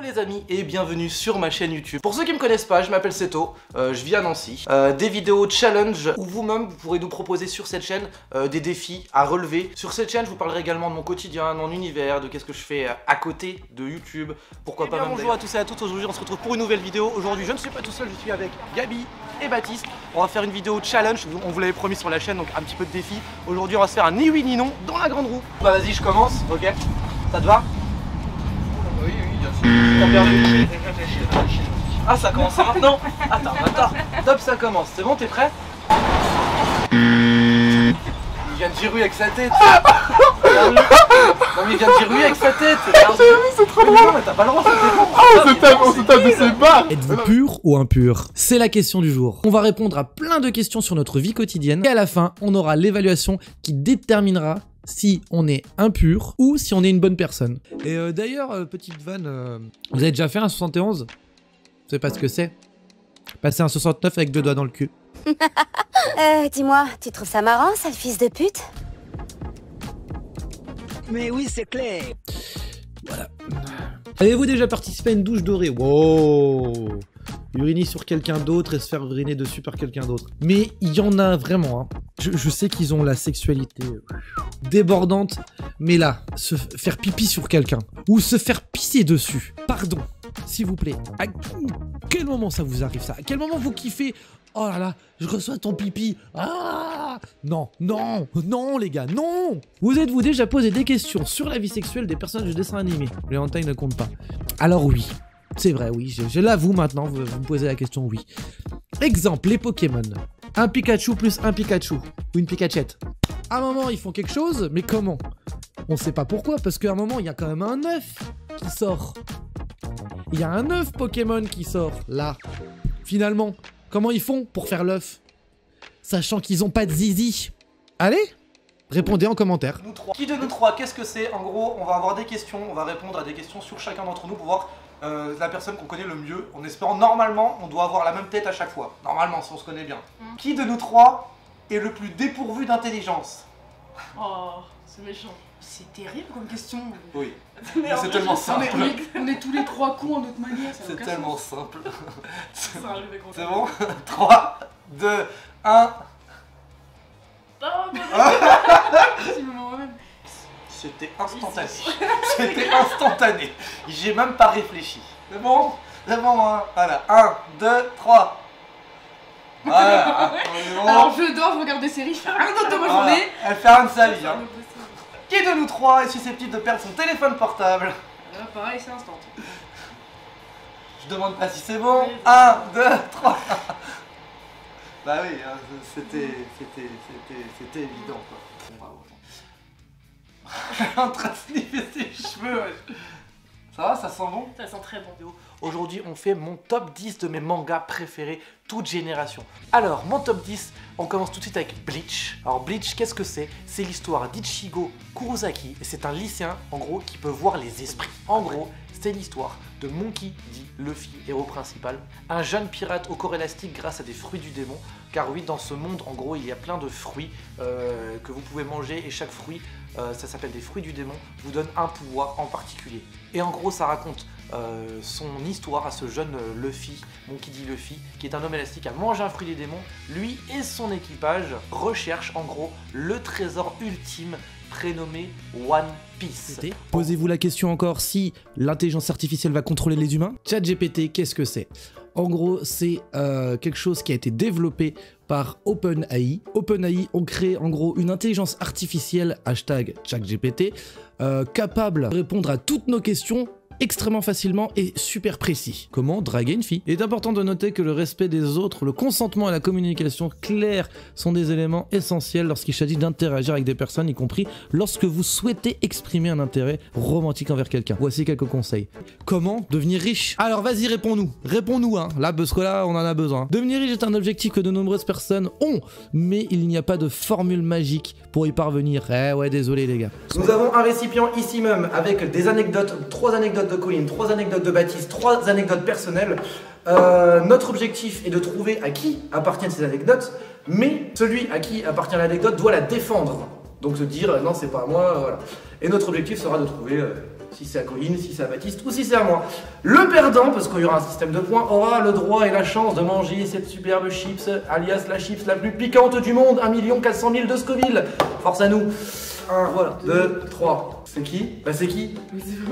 les amis et bienvenue sur ma chaîne YouTube. Pour ceux qui me connaissent pas, je m'appelle Seto, je vis à Nancy. Des vidéos challenge où vous-même vous pourrez nous proposer sur cette chaîne des défis à relever. Sur cette chaîne je vous parlerai également de mon quotidien, de mon univers, de qu'est-ce que je fais à côté de YouTube. Pourquoi pas même bonjour à tous et à toutes, aujourd'hui on se retrouve pour une nouvelle vidéo. Aujourd'hui je ne suis pas tout seul, je suis avec Gabi et Baptiste. On va faire une vidéo challenge, on vous l'avait promis sur la chaîne, donc un petit peu de défi. Aujourd'hui on va se faire un ni oui ni non dans la grande roue. Bah vas-y je commence, ok? Ça te va? Oui, bien sûr. T'as perdu. Ah, ça commence maintenant. Attends. Top, ça commence. C'est bon, t'es prêt? Il vient de dire oui avec sa tête. Non mais il vient de dire oui avec sa tête. C'est trop drôle. Non mais t'as pas le droit, On se tape de ses barres. Êtes-vous pur ou impur? C'est la question du jour. On va répondre à plein de questions sur notre vie quotidienne et à la fin, on aura l'évaluation qui déterminera si on est impur ou si on est une bonne personne. Et d'ailleurs, petite vanne, vous avez déjà fait un 71? Vous savez pas ce que c'est? Passer un 69 avec 2 doigts dans le cul. Dis-moi, tu trouves ça marrant, sale fils de pute? Mais oui, c'est clair. Voilà. Avez-vous déjà participé à une douche dorée? Wow! Uriner sur quelqu'un d'autre et se faire uriner dessus par quelqu'un d'autre. Mais il y en a vraiment, hein. Je sais qu'ils ont la sexualité débordante, mais là, se faire pipi sur quelqu'un ou se faire pisser dessus, pardon, s'il vous plaît, à quel moment ça vous arrive ça? À quel moment vous kiffez? Oh là là, je reçois ton pipi. Ah non, les gars, non. Vous êtes-vous déjà posé des questions sur la vie sexuelle des personnages de dessins animés? Les hentai ne comptent pas. Alors oui, c'est vrai, oui, je l'avoue maintenant, vous me posez la question, oui. Exemple, les Pokémon. Un Pikachu plus un Pikachu, ou une Pikachette. À un moment, ils font quelque chose, mais comment? On sait pas pourquoi, parce qu'à un moment, il y a quand même un œuf qui sort. Il y a un œuf Pokémon qui sort, là. Finalement, comment ils font pour faire l'œuf? Sachant qu'ils ont pas de zizi. Allez, répondez en commentaire. Nous trois. Qui de nous trois, qu'est-ce que c'est? En gros, on va avoir des questions, on va répondre à des questions sur chacun d'entre nous pour voir la personne qu'on connaît le mieux, en espérant normalement on doit avoir la même tête à chaque fois. Normalement, si on se connaît bien. Qui de nous trois est le plus dépourvu d'intelligence? Oh, c'est méchant. C'est terrible comme question. Oui. Mais C'est tellement simple. on est tous les trois cons à notre manière. C'est tellement simple. Ça arrive avec C'est bon? 3, 2, 1. moi-même. C'était instantané. C'était instantané. J'ai même pas réfléchi. C'est bon? C'est bon, hein? Voilà. 1, 2, 3. Voilà. Alors je dors, je regarde des séries, je fais rien d'autre de ma journée. Elle fait rien de sa vie. Hein. Qui de nous trois est susceptible de perdre son téléphone portable? Là, pareil, c'est instant. Je demande pas si c'est bon. 1, 2, 3. Bah oui, hein, c'était évident quoi. En train de sniffer ses cheveux, ouais. Ça va, ça sent bon? Ça sent très bon. Aujourd'hui, on fait mon top 10 de mes mangas préférés, toute génération. Alors, mon top 10, on commence tout de suite avec Bleach. Alors, Bleach, qu'est-ce que c'est? C'est l'histoire d'Ichigo Kurosaki, et c'est un lycéen, en gros, qui peut voir les esprits. En gros, c'est l'histoire de Monkey D. Luffy, héros principal, un jeune pirate au corps élastique grâce à des fruits du démon. Car oui, dans ce monde, en gros, il y a plein de fruits que vous pouvez manger, et chaque fruit, ça s'appelle des fruits du démon, vous donne un pouvoir en particulier. Et en gros, ça raconte son histoire à ce jeune Luffy, Monkey D. Luffy, qui est un homme élastique à manger un fruit des démons. Lui et son équipage recherchent en gros le trésor ultime prénommé One Piece. Posez-vous la question encore, si l'intelligence artificielle va contrôler les humains? ChatGPT, qu'est-ce que c'est? En gros, c'est quelque chose qui a été développé par OpenAI. OpenAI ont créé en gros une intelligence artificielle, hashtag ChatGPT, capable de répondre à toutes nos questions extrêmement facilement et super précis. Comment draguer une fille? Il est important de noter que le respect des autres, le consentement et la communication claire sont des éléments essentiels lorsqu'il s'agit d'interagir avec des personnes, y compris lorsque vous souhaitez exprimer un intérêt romantique envers quelqu'un. Voici quelques conseils. Comment devenir riche? Alors vas-y, réponds-nous. Réponds-nous, hein. Là, parce que là, on en a besoin. Devenir riche est un objectif que de nombreuses personnes ont, mais il n'y a pas de formule magique pour y parvenir. Eh ouais, désolé les gars. Nous avons un récipient ici même avec des anecdotes, 3 anecdotes de Colline, 3 anecdotes de Baptiste, 3 anecdotes personnelles. Notre objectif est de trouver à qui appartiennent ces anecdotes, mais celui à qui appartient l'anecdote doit la défendre. Donc se dire non, c'est pas à moi, voilà. Et notre objectif sera de trouver si c'est à Colline, si c'est à Baptiste ou si c'est à moi. Le perdant, parce qu'il y aura un système de points, aura le droit et la chance de manger cette superbe chips, alias la chips la plus piquante du monde, 1 400 000 de Scoville. Force à nous. 1, voilà. 2, 3. C'est qui? Bah c'est qui?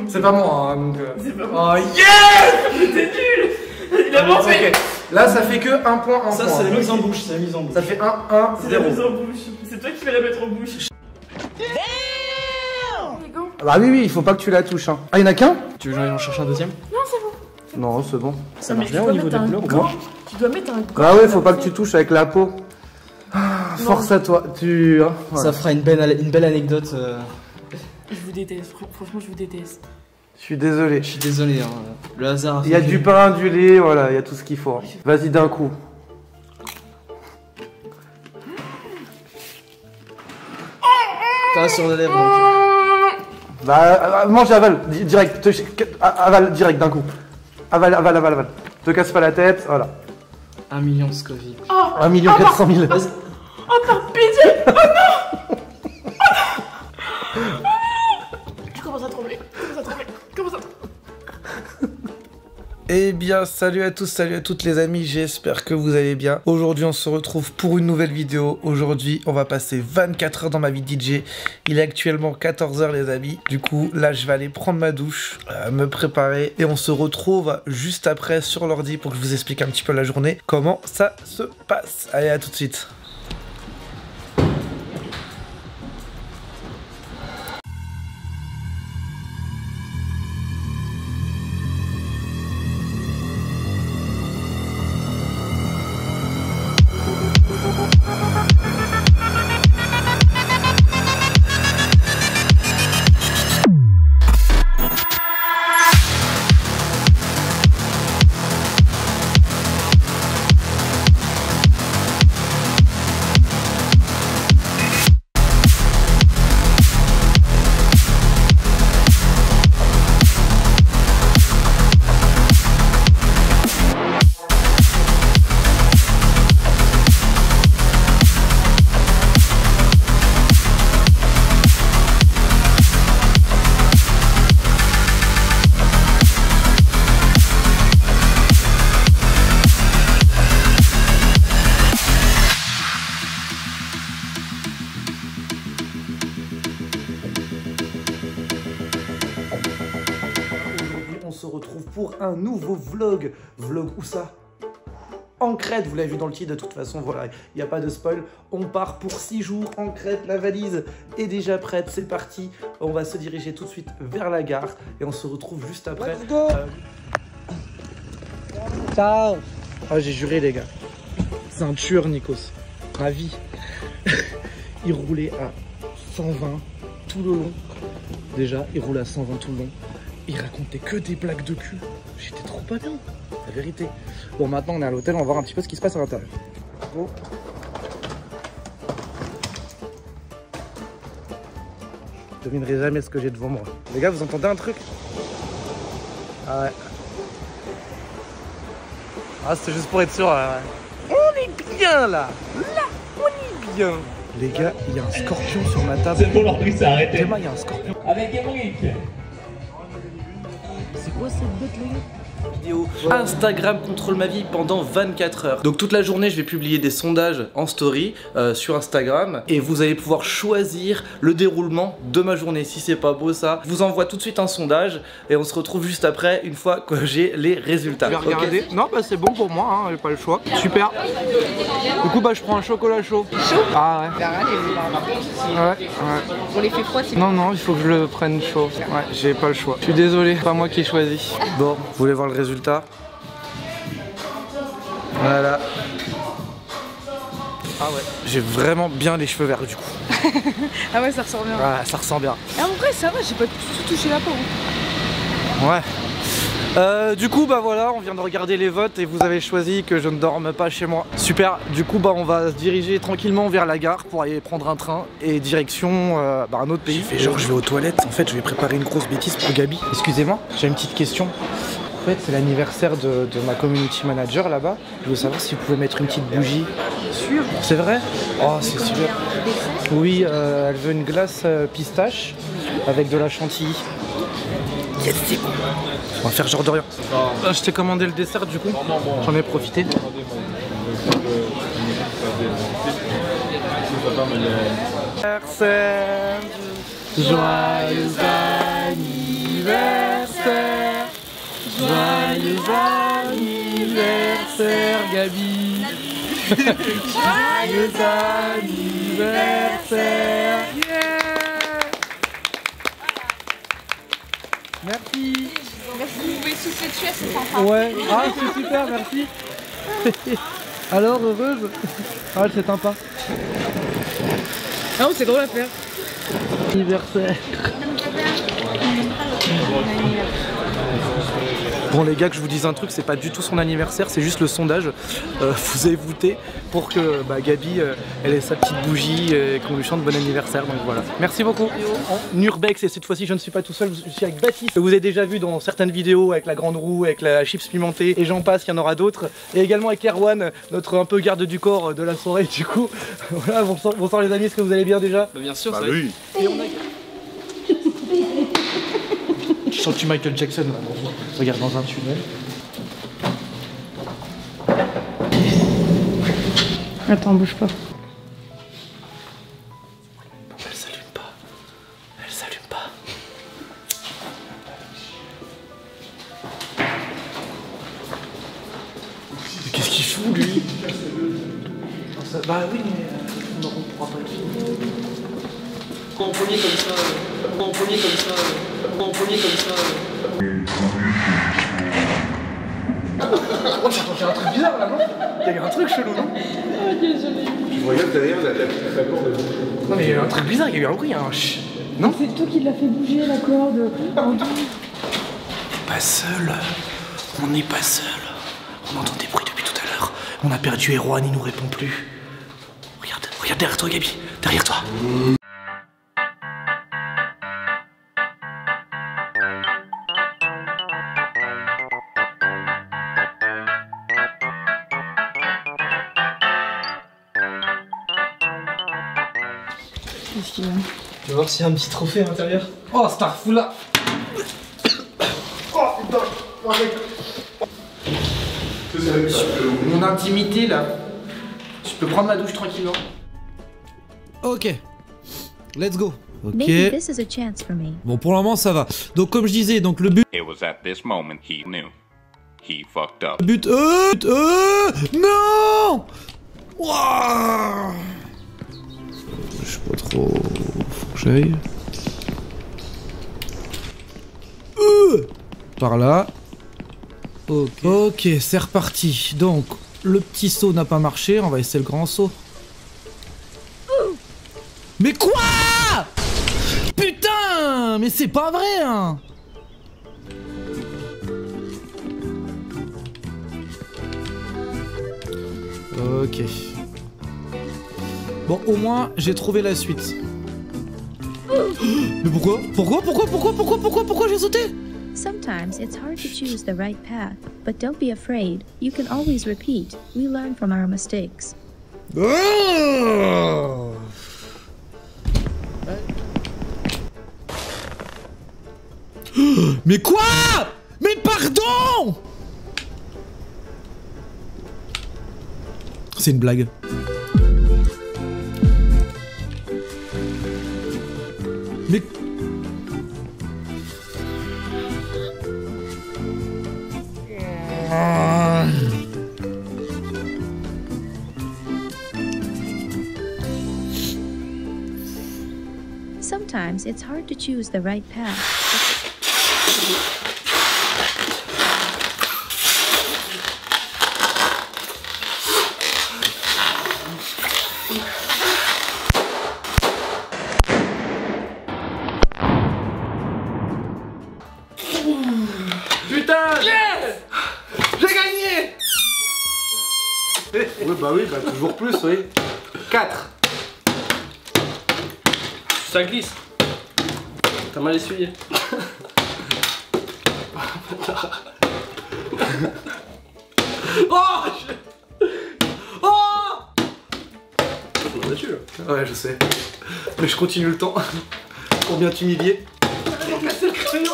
C'est pas moi, hein, donc... C'est pas moi. Oh yes! T'es nul! Il a menti! Ok. Là ça fait que 1 point, 1 Ça point. c'est la mise en bouche, c'est la mise en bouche. Ça fait 1, 1, C'est la 0. mise en bouche. C'est toi qui vas la mettre en bouche. Bah oui, il faut pas que tu la touches. Hein. Ah, y'en a qu'un? Tu veux que j'en cherche un deuxième? Non, c'est bon. Ça marche bien au niveau des couleurs ou pas? Tu dois mettre un gant. Bah ouais, faut pas que tu touches avec la peau. Ah, force à toi, tu... hein, voilà. Ça fera une belle anecdote. Je vous déteste, franchement je vous déteste. Je suis désolé. Je suis désolé, hein. Le hasard a fait Il y a que- du pain, du lait, voilà, il y a tout ce qu'il faut. Hein. Vas-y d'un coup. T'as sur les lèvres donc. Bah, mange, avale, direct, avale, direct d'un coup. Avale, avale, avale, avale. Te casse pas la tête, voilà. 1 million de Scoville. 1 400 000. Vas-y. Oh par pitié! Oh non! Je commence à trembler, Eh bien, salut à tous, salut à toutes les amis, j'espère que vous allez bien. Aujourd'hui, on se retrouve pour une nouvelle vidéo. Aujourd'hui, on va passer 24 heures dans ma vie de DJ. Il est actuellement 14 h les amis. Du coup, là, je vais aller prendre ma douche, me préparer. Et on se retrouve juste après sur l'ordi pour que je vous explique un petit peu la journée, comment ça se passe. Allez, à tout de suite. On se retrouve pour un nouveau vlog. Vlog où ça? En Crète, vous l'avez vu dans le titre de toute façon, voilà, il n'y a pas de spoil. On part pour 6 jours en Crète, la valise est déjà prête, c'est parti. On va se diriger tout de suite vers la gare et on se retrouve juste après. Let's go. Ciao. Ah, j'ai juré les gars, c'est un tueur Nikos, ma vie. Il roulait à 120 tout le long. Déjà, il roulait à 120 tout le long. Il racontait que des blagues de cul. J'étais trop pas bien, la vérité. Bon, maintenant on est à l'hôtel, on va voir un petit peu ce qui se passe à l'intérieur. Bon. Je devinerai jamais ce que j'ai devant moi. Les gars, vous entendez un truc? Ah ouais. Ah, c'est juste pour être sûr. Ouais. On est bien là. Là, on est bien. Les gars, il y a un scorpion sur ma table. C'est bon, leur prix s'est arrêté. Demain, il y a un scorpion. Avec Emmerich. C'est quoi cette bête les gars? Vidéo Instagram contrôle ma vie pendant 24 heures. Donc toute la journée je vais publier des sondages en story sur Instagram et vous allez pouvoir choisir le déroulement de ma journée. Si c'est pas beau ça, je vous envoie tout de suite un sondage et on se retrouve juste après une fois que j'ai les résultats. Je vais regarder. Okay. Non, bah c'est bon pour moi, hein, j'ai pas le choix. Super. Du coup, bah je prends un chocolat chaud. Chaud? Ah ouais. Ouais. On les fait froid, c'est Non, non, il faut que je le prenne chaud. Ouais, j'ai pas le choix. Je suis désolé, pas moi qui ai choisi. Bon, vous voulez voir le résultat? Voilà. Ah ouais, j'ai vraiment bien les cheveux verts du coup. Ah ouais, ça ressort bien. Ouais, ça ressent bien. Et en vrai, ça va, j'ai pas du tout touché la peau. Ouais. Du coup bah voilà, on vient de regarder les votes et vous avez choisi que je ne dorme pas chez moi. Super, du coup bah on va se diriger tranquillement vers la gare pour aller prendre un train et direction un autre pays. J'ai fait genre je vais aux toilettes, en fait je vais préparer une grosse bêtise pour Gabi. Excusez-moi, j'ai une petite question. En fait c'est l'anniversaire de ma community manager là-bas. Je veux savoir si vous pouvez mettre une petite bougie. Sûr. C'est vrai? Oh c'est super. Oui, elle veut une glace pistache avec de la chantilly. Yes, c'est bon. On va faire genre de rien. Je t'ai commandé le dessert du coup. J'en ai profité. Anniversaire, joyeux anniversaire, joyeux anniversaire Gabi. Joyeux anniversaire. Yeah. Merci. Merci, vous pouvez souffler dessus, elle se sent Ouais, ah c'est super, merci. Alors, heureuse? Ah, c'est sympa. Ah, c'est drôle à faire. Anniversaire. Bon les gars, que je vous dise un truc, c'est pas du tout son anniversaire, c'est juste le sondage. Vous avez voté pour que Gabi elle ait sa petite bougie et qu'on lui chante bon anniversaire, donc voilà. Merci beaucoup. En Urbex, et cette fois-ci je ne suis pas tout seul, je suis avec Baptiste. Vous avez déjà vu dans certaines vidéos avec la grande roue, avec la chips pimentée, et j'en passe, il y en aura d'autres. Et également avec Erwan, notre un peu garde du corps de la soirée du coup. Voilà, bonsoir les amis, est-ce que vous allez bien déjà? Bien sûr, Bah oui. Et on a... Je sens du Michael Jackson là, regarde dans un tunnel. Attends, bouge pas. Elle s'allume pas. Elle s'allume pas. Mais qu'est-ce qu'il fout lui? Bah oui mais on pourra pas le faire. En premier comme ça, en premier comme ça, en premier comme ça. Oh, j'ai un truc bizarre là, non? Il y a eu un truc chelou, non? Je regarde derrière la corde. Non mais il y a eu un truc bizarre, il y a eu un bruit, un non? C'est toi qui l'as fait bouger la corde. Pas seul. On n'est pas seul. On entend des bruits depuis tout à l'heure. On a perdu Erwan, il nous répond plus. Regarde derrière toi Gabi, derrière toi. Qu'est-ce qu'il y a? Tu vas voir s'il y a un petit trophée à l'intérieur. Oh Starful là. Oh putain. Mon intimité là. Je peux prendre ma douche tranquillement. Ok. Let's go. Ok. Maybe this is a chance for me. Bon pour le moment ça va. Donc comme je disais, donc le but. It was at this moment he knew. He fucked up. Le but. Non. Wow. Je sais pas trop. Faut que j'aille. Par là. Ok, c'est reparti. Donc, le petit saut n'a pas marché. On va essayer le grand saut. Mais quoi? Putain! Mais c'est pas vrai, hein! Ok. Bon, au moins, j'ai trouvé la suite. Mais pourquoi j'ai sauté? Sometimes it's hard to choose the right path, but don't be afraid. You can always repeat. We learn from our mistakes. Oh! Mais quoi? Mais pardon! C'est une blague. Mais... Sometimes it's hard to choose the right path. Putain! Yes! J'ai gagné! Oui, bah oui, bah toujours plus, oui. 4. Ça glisse. T'as mal essuyé. Oh! Oh! Ouais, je sais. Mais je continue le temps pour bien t'humilier. J'ai cassé le crayon.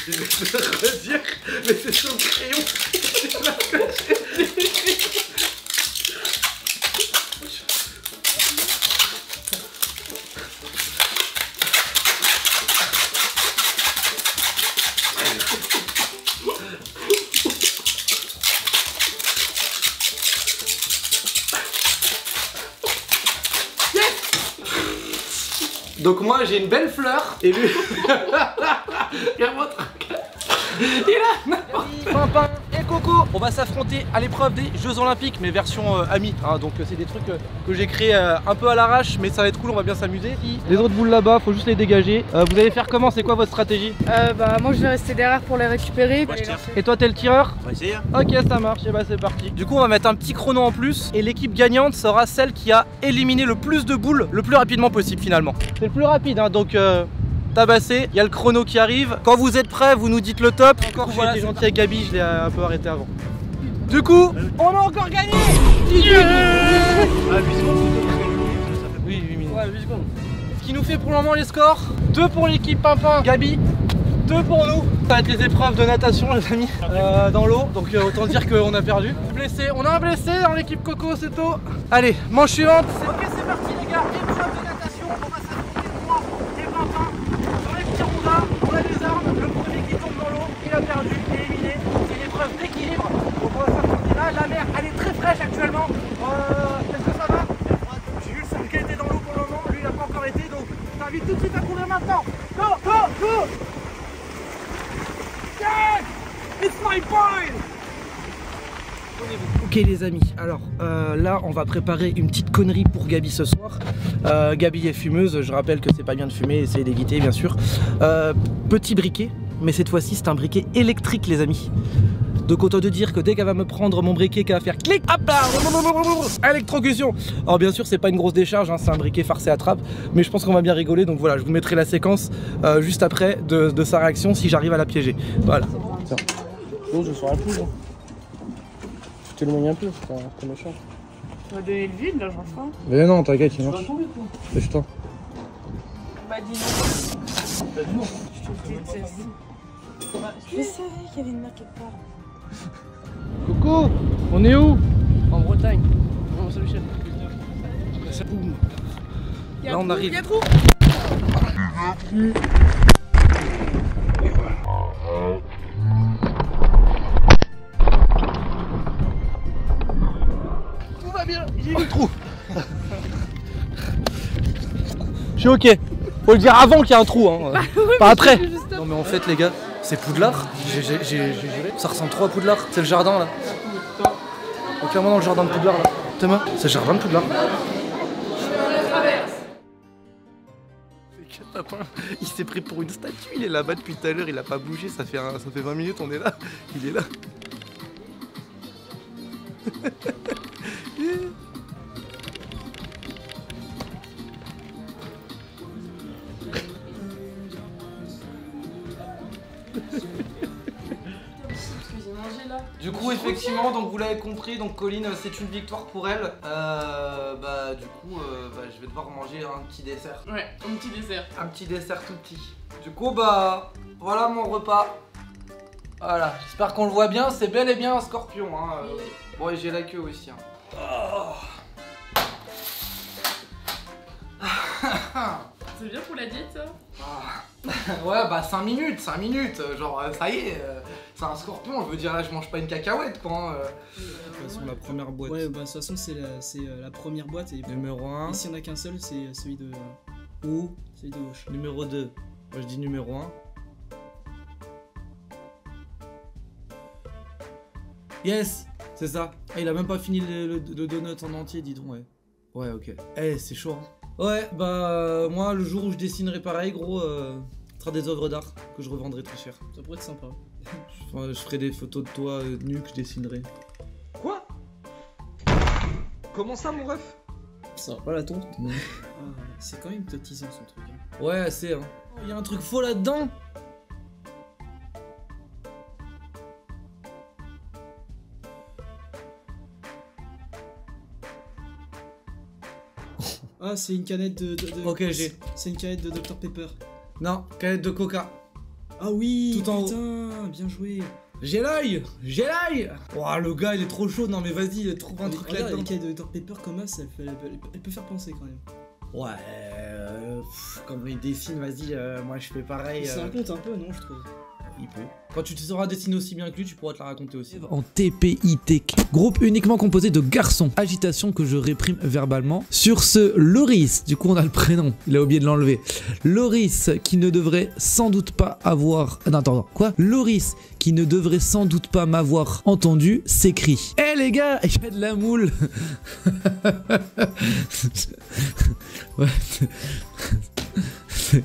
Je vais te le redire, mais c'est sur le crayon. Donc moi j'ai une belle fleur et lui... Regarde-moi. Il a n'importe. Pimpin et Coco, on va s'affronter à l'épreuve des Jeux Olympiques, mais version amis. Hein, donc c'est des trucs que j'ai créé un peu à l'arrache, mais ça va être cool, on va bien s'amuser. Les autres boules là-bas, faut juste les dégager. Vous allez faire comment? C'est quoi votre stratégie? Bah moi je vais rester derrière pour les récupérer. Et toi t'es le tireur? On va essayer. Ok, ça marche, et bah c'est parti. Du coup on va mettre un petit chrono en plus, et l'équipe gagnante sera celle qui a éliminé le plus de boules le plus rapidement possible finalement. C'est le plus rapide, hein, donc tabassé, il y a le chrono qui arrive. Quand vous êtes prêts, vous nous dites le top. Encore, j'ai été gentil avec Gabi, je l'ai un peu arrêté avant. Du coup, on a encore gagné. Oui, 8 minutes. Ouais, 8 secondes. Ce qui nous fait pour le moment les scores, 2 pour l'équipe Pimpin, Gabi, 2 pour nous. Ça va être les épreuves de natation les amis, dans l'eau, donc autant dire qu'on a perdu. Blessé, on a un blessé dans l'équipe Coco, c'est tôt. Allez, manche suivante. Ok, c'est parti les gars, épreuve de natation, on va s'affronter moi et Pimpin. Dans les petits roudas, on a des armes, le premier qui tombe dans l'eau, il a perdu, il est éliminé. C'est une épreuve d'équilibre, donc on va s'affronter là. La mer, elle est très fraîche actuellement. Est-ce que ça va? J'ai vu le seul qui a été dans l'eau pour le moment, lui il n'a pas encore été, donc je t'invite tout de suite à courir maintenant. Go, go, go! Yes! It's my point! Ok les amis, alors là on va préparer une petite connerie pour Gabi ce soir. Gabi est fumeuse, je rappelle que c'est pas bien de fumer, essayez d'éviter bien sûr. Petit briquet, mais cette fois-ci c'est un briquet électrique les amis. Donc autant de dire que dès qu'elle va me prendre mon briquet, qu'elle va faire clic, hop là, électrocution. Alors bien sûr c'est pas une grosse décharge, hein, c'est un briquet farcé à trappe, mais je pense qu'on va bien rigoler, donc voilà, je vous mettrai la séquence juste après de sa réaction si j'arrive à la piéger. Voilà. Je serai plus. Je t'éloigne un peu, c'est méchant. Tu vas donner le vide là, j'en ferai. Mais non, t'inquiète, il marche. Lève-toi. Bah dis non. Je savais qu'il y avait une mer quelque part. Coucou, on est où? En Bretagne. Non, salut chef. Là on arrive. Tout va bien, j'ai eu le trou. Je suis ok. Faut le dire avant qu'il y ait un trou, hein. Pas après. Non mais en fait les gars, c'est Poudlard. J'ai juré. Ça ressemble trop à Poudlard. C'est le jardin là. Donc clairement dans le jardin de Poudlard là. Thomas, c'est le jardin de Poudlard. Il s'est pris pour une statue, il est là-bas depuis tout à l'heure, il a pas bougé, ça fait 20 minutes, on est là. Il est là. Du coup effectivement, donc vous l'avez compris, donc Colline c'est une victoire pour elle. Du coup je vais devoir manger un petit dessert. Ouais, un petit dessert. Un petit dessert tout petit. Du coup voilà mon repas. Voilà, j'espère qu'on le voit bien, c'est bel et bien un scorpion hein. Bon et j'ai la queue aussi hein. C'est bien pour la diète ça? Ouais bah 5 minutes, genre ça y est, c'est un scorpion, je veux dire là je mange pas une cacahuète quoi. Sur la première boîte. Ouais bah de toute façon c'est la première boîte et numéro 1. Et s'il y en a qu'un seul c'est celui de haut, celui de gauche. Numéro 2. Moi je dis numéro 1. Yes, c'est ça. Ah, il a même pas fini le donut en entier, dis donc, ouais. Ouais, ok. Eh, c'est chaud, hein. Ouais, moi, le jour où je dessinerai pareil, gros, ce sera des œuvres d'art que je revendrai très cher. Ça pourrait être sympa. Je ferai des photos de toi nu que je dessinerai. Quoi? Comment ça, mon ref? Ça va pas la tonte? Non. C'est quand même hypnotisant son truc. Hein. Ouais, c'est, hein. Il y a un truc faux là-dedans. Ah, c'est une canette de... Ok, j'ai. C'est une canette de Dr Pepper. Non, canette de Coca. Ah oui, Tout en haut. putain, bien joué. J'ai l'œil. J'ai l'œil. Ouah, le gars, il est trop chaud. Non, mais vas-y, trouve un truc Regarde, là-dedans. avec de Dr Pepper comme ça, elle peut faire penser quand même. Ouais, comme il dessine, vas-y, moi je fais pareil. C'est un conte un peu, non, je trouve. Il peut. Quand tu te sauras dessiner aussi bien que lui, tu pourras te la raconter aussi. En TPI Tech, groupe uniquement composé de garçons. Agitation que je réprime verbalement. Sur ce, Loris, du coup on a le prénom, il a oublié de l'enlever. Loris qui ne devrait sans doute pas avoir... Non, attends, quoi? Loris qui ne devrait sans doute pas m'avoir entendu s'écrit: Eh les gars, il y a de la moule. Ouais.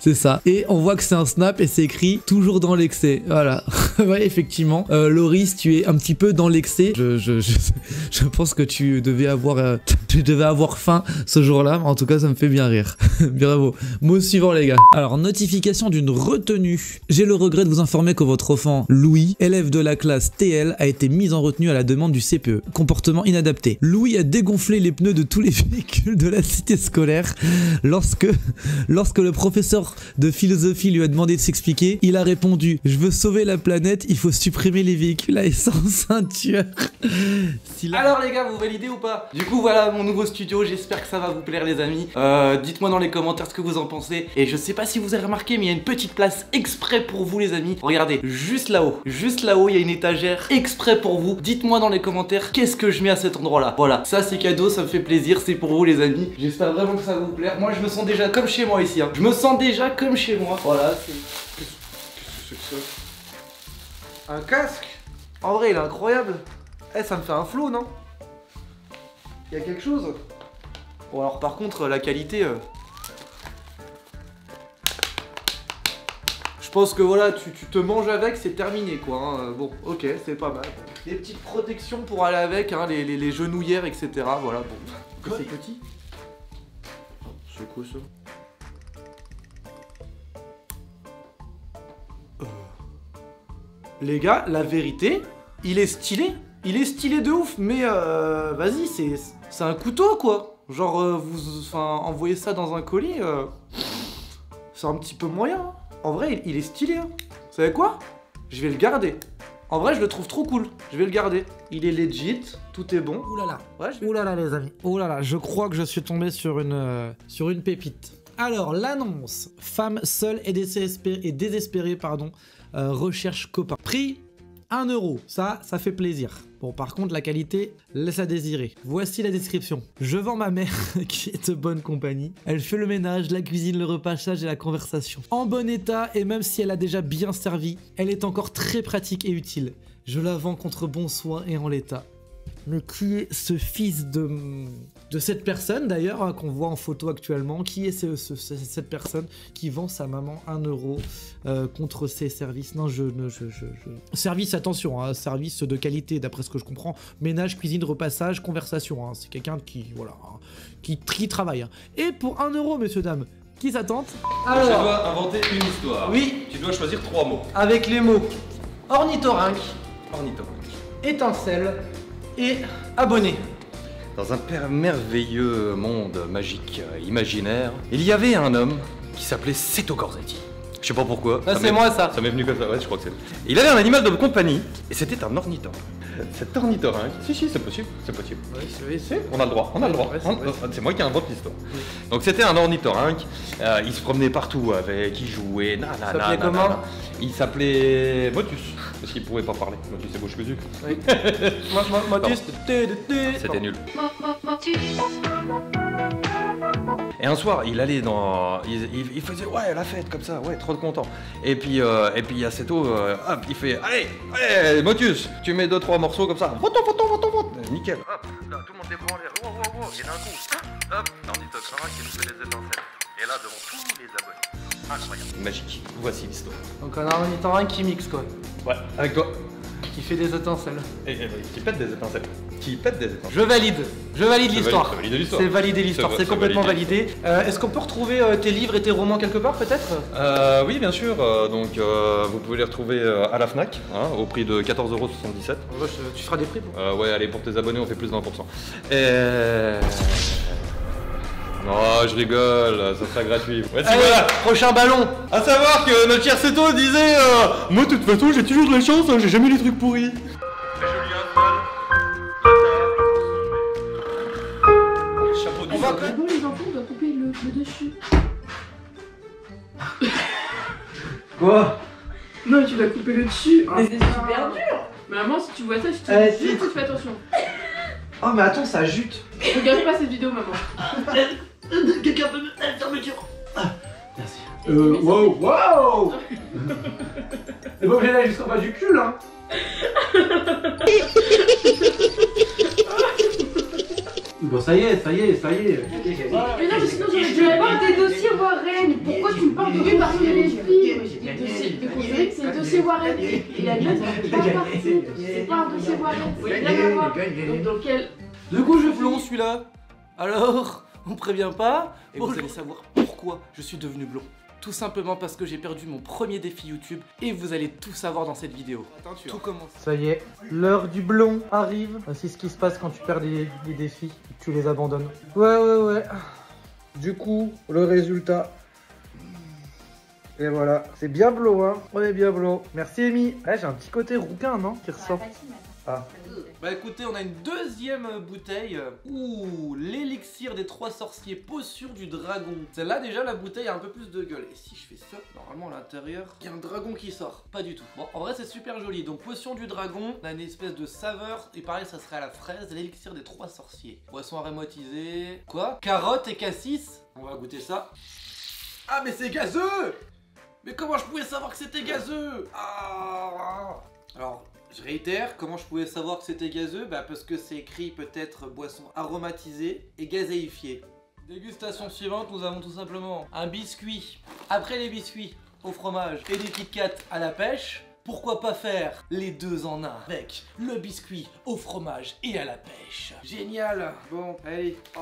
C'est ça. Et on voit que c'est un snap et c'est écrit toujours dans l'excès. Voilà. Ouais, effectivement. Loris, tu es un petit peu dans l'excès. Je pense que tu devais avoir faim ce jour-là. En tout cas, ça me fait bien rire. Bravo. Mot suivant, les gars. Alors, notification d'une retenue. J'ai le regret de vous informer que votre enfant, Louis, élève de la classe TL, a été mis en retenue à la demande du CPE. Comportement inadapté. Louis a dégonflé les pneus de tous les véhicules de la cité scolaire lorsque le professeur de philosophie lui a demandé de s'expliquer. Il a répondu: je veux sauver la planète, il faut supprimer les véhicules à essence ceinture. Alors les gars, vous validez ou pas? Du coup voilà mon nouveau studio, j'espère que ça va vous plaire les amis. Dites-moi dans les commentaires ce que vous en pensez. Et je sais pas si vous avez remarqué, mais il y a une petite place exprès pour vous les amis. Regardez, juste là-haut, il y a une étagère exprès pour vous. Dites-moi dans les commentaires qu'est-ce que je mets à cet endroit là. Voilà, ça c'est cadeau, ça me fait plaisir, c'est pour vous les amis. J'espère vraiment que ça va vous plaire. Moi je me sens déjà comme chez moi ici hein. Je me sens déjà comme chez moi. Voilà, c'est... Qu'est-ce que c'est que ça? Un casque? En vrai il est incroyable. Eh, ça me fait un flow, non? Il y a quelque chose? Bon, alors par contre, la qualité... Je pense que voilà, tu te manges avec, c'est terminé, quoi. Hein. Bon, ok, c'est pas mal. Des petites protections pour aller avec, hein, les genouillères, etc. Voilà, bon. C'est petit. C'est quoi ça? Les gars, la vérité, il est stylé. Il est stylé de ouf, mais vas-y, c'est un couteau quoi. Genre, envoyer ça dans un colis, c'est un petit peu moyen. Hein. En vrai, il est stylé. Hein. Vous savez quoi? Je vais le garder. En vrai, je le trouve trop cool. Je vais le garder. Il est legit, tout est bon. Oulala. Ouais, Oulala les amis. Oulala, je crois que je suis tombé sur une pépite. Alors, l'annonce. Femme seule et désespérée, pardon, recherche copain. Prix 1 €, ça fait plaisir. Bon, par contre, la qualité laisse à désirer. Voici la description. Je vends ma mère, qui est de bonne compagnie. Elle fait le ménage, la cuisine, le repassage et la conversation. En bon état, et même si elle a déjà bien servi, elle est encore très pratique et utile. Je la vends contre bon soin et en l'état. Mais qui est ce fils de cette personne d'ailleurs hein, qu'on voit en photo actuellement? Qui est cette personne qui vend sa maman 1 € contre ses services? Non, service, attention, hein, service de qualité d'après ce que je comprends. Ménage, cuisine, repassage, conversation. Hein, c'est quelqu'un qui, voilà, hein, qui travaille. Hein. Et pour 1 €, messieurs, dames, qui s'attendent? Alors, tu dois inventer une histoire. Oui. Tu dois choisir 3 mots. Avec les mots ornithorynque, étincelle et abonné. Dans un merveilleux monde magique imaginaire, il y avait un homme qui s'appelait Seto Gorzetti. Je sais pas pourquoi. Ah, c'est moi ça. Ça m'est venu comme ça, ouais, je crois que c'est. Il avait un animal de compagnie et c'était un ornithorynque. Cet ornithorynque, si, c'est possible, c'est possible. Oui, c'est. On a le droit, c'est moi qui invente l'histoire. Oui. Donc c'était un ornithorynque, il se promenait partout avec, il jouait, Il s'appelait comment? Il s'appelait Motus, parce qu'il pouvait pas parler. Motus c'est bouche cousue. Oui. Motus, c'était nul. Et un soir, il allait dans... Il faisait, ouais, la fête, comme ça, ouais, trop content. Et puis il y a Seto, hop, il fait, allez, Motus, tu mets 2-3 morceaux comme ça, vote, nickel. Hop, là, tout le monde débranle, et d'un coup, hop, l'ornithorynque, il fait des étincelles. Et là, devant tous les abonnés. Incroyable. Magique. Voici l'histoire. Donc un ornithorynque qui mixe quoi. Ouais, avec toi. Qui fait des étincelles. Et qui pète des étincelles. Je valide l'histoire. C'est validé l'histoire, c'est complètement validé. Est-ce qu'on peut retrouver tes livres et tes romans quelque part peut-être? Oui bien sûr, donc vous pouvez les retrouver à la Fnac, hein, au prix de 14,77 €. Tu feras des prix ouais allez, pour tes abonnés on fait plus de 20%. Non, je rigole, ça sera gratuit. Voici Allez, voilà. prochain ballon. À savoir que notre cher Seto disait moi de toute façon j'ai toujours de la chance, hein, j'ai jamais les trucs pourris. On va quand même. Les enfants, on doit couper le dessus. Quoi? Non, tu dois couper le dessus. Mais c'est super dur. Maman, si tu vois ça, je te dis, tu fais attention. Oh mais attends, ça jute. Regarde pas cette vidéo, maman. Quelqu'un peut me fermeture. Merci. Wow. T'es pas obligé d'aller jusqu'en bas du cul, hein. Bon, ça y est. Mais non, mais sinon j'aurais dû avoir des dossiers Warren. Pourquoi tu me parles de lui parce que les filles? Des dossiers, c'est un dossier Warren. Et la mienne, c'est pas parti. C'est pas un dossier Warren. C'est rien à voir. Donc dans quel. De quoi je blond celui-là? Alors, on prévient pas? Et vous allez savoir pourquoi je suis devenu blond. Tout simplement parce que j'ai perdu mon premier défi YouTube et vous allez tout savoir dans cette vidéo. Tout commence. Ça y est, l'heure du blond arrive. C'est ce qui se passe quand tu perds des défis, que tu les abandonnes. Ouais. Du coup, le résultat. Et voilà, c'est bien blond, hein. On est bien blond. Merci, Amy. Ouais, j'ai un petit côté rouquin, non? Qui ressort. Ah. Bah écoutez, on a une deuxième bouteille. Ouh, l'élixir des 3 sorciers, potion du dragon. Celle-là déjà, la bouteille a un peu plus de gueule. Et si je fais ça, normalement à l'intérieur, il y a un dragon qui sort. Pas du tout. Bon, en vrai c'est super joli. Donc potion du dragon, on a une espèce de saveur. Et pareil, ça serait à la fraise, l'élixir des 3 sorciers. Boisson aromatisée. Quoi? Carotte et cassis. On va goûter ça. Ah mais c'est gazeux! Mais comment je pouvais savoir que c'était gazeux? Ah. Alors... je réitère, comment je pouvais savoir que c'était gazeux? Bah parce que c'est écrit peut-être boisson aromatisée et gazéifiée. Dégustation suivante, nous avons tout simplement un biscuit. Après les biscuits au fromage et des Kit Kat à la pêche, pourquoi pas faire les deux en un avec le biscuit au fromage et à la pêche? Génial. Bon, allez. Oh,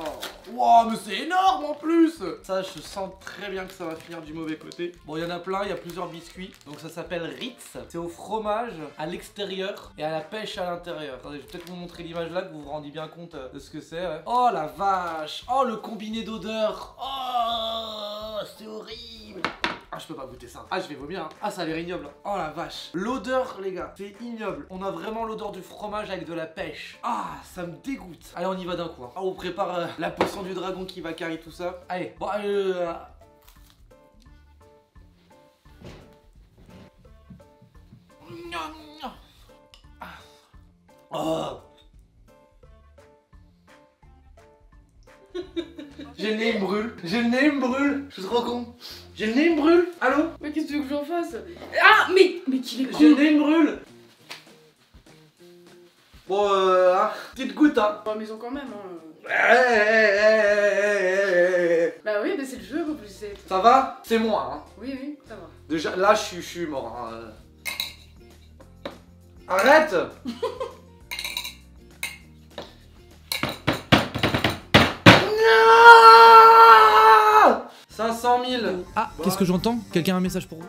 wow, mais c'est énorme en plus. Ça, je sens très bien que ça va finir du mauvais côté. Bon, il y en a plein, il y a plusieurs biscuits. Donc ça s'appelle Ritz. C'est au fromage à l'extérieur et à la pêche à l'intérieur. Attendez, je vais peut-être vous montrer l'image là, que vous vous rendiez bien compte de ce que c'est. Ouais. Oh la vache. Oh, le combiné d'odeurs. Oh, c'est horrible. Ah, je peux pas goûter ça. Ah, je vais vomir. Hein. Ah, ça a l'air ignoble. Oh la vache. L'odeur, les gars, c'est ignoble. On a vraiment l'odeur du fromage avec de la pêche. Ah, ça me dégoûte. Allez, on y va d'un coup. Hein. Ah, on prépare la potion du dragon qui va carrer tout ça. Allez, bon, allez. Oh. J'ai le nez, il me brûle. J'ai le nez, il me brûle. Je suis trop con. J'ai le nez, il me brûle. Allô? Mais qu'est-ce que tu veux que j'en fasse? Ah, mais qu'il est con. J'ai le nez, il me brûle. Bon, petite goutte, hein. Bon, maison quand même, hein. Bah oui, mais c'est le jeu, en plus. Ça va? C'est moi, hein. Oui, ça va. Déjà, là, je suis mort. Hein. Arrête. 500 000. Ah, qu'est-ce que j'entends? Quelqu'un a un message pour vous?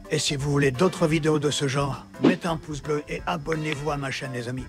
Et si vous voulez d'autres vidéos de ce genre, mettez un pouce bleu et abonnez-vous à ma chaîne les amis.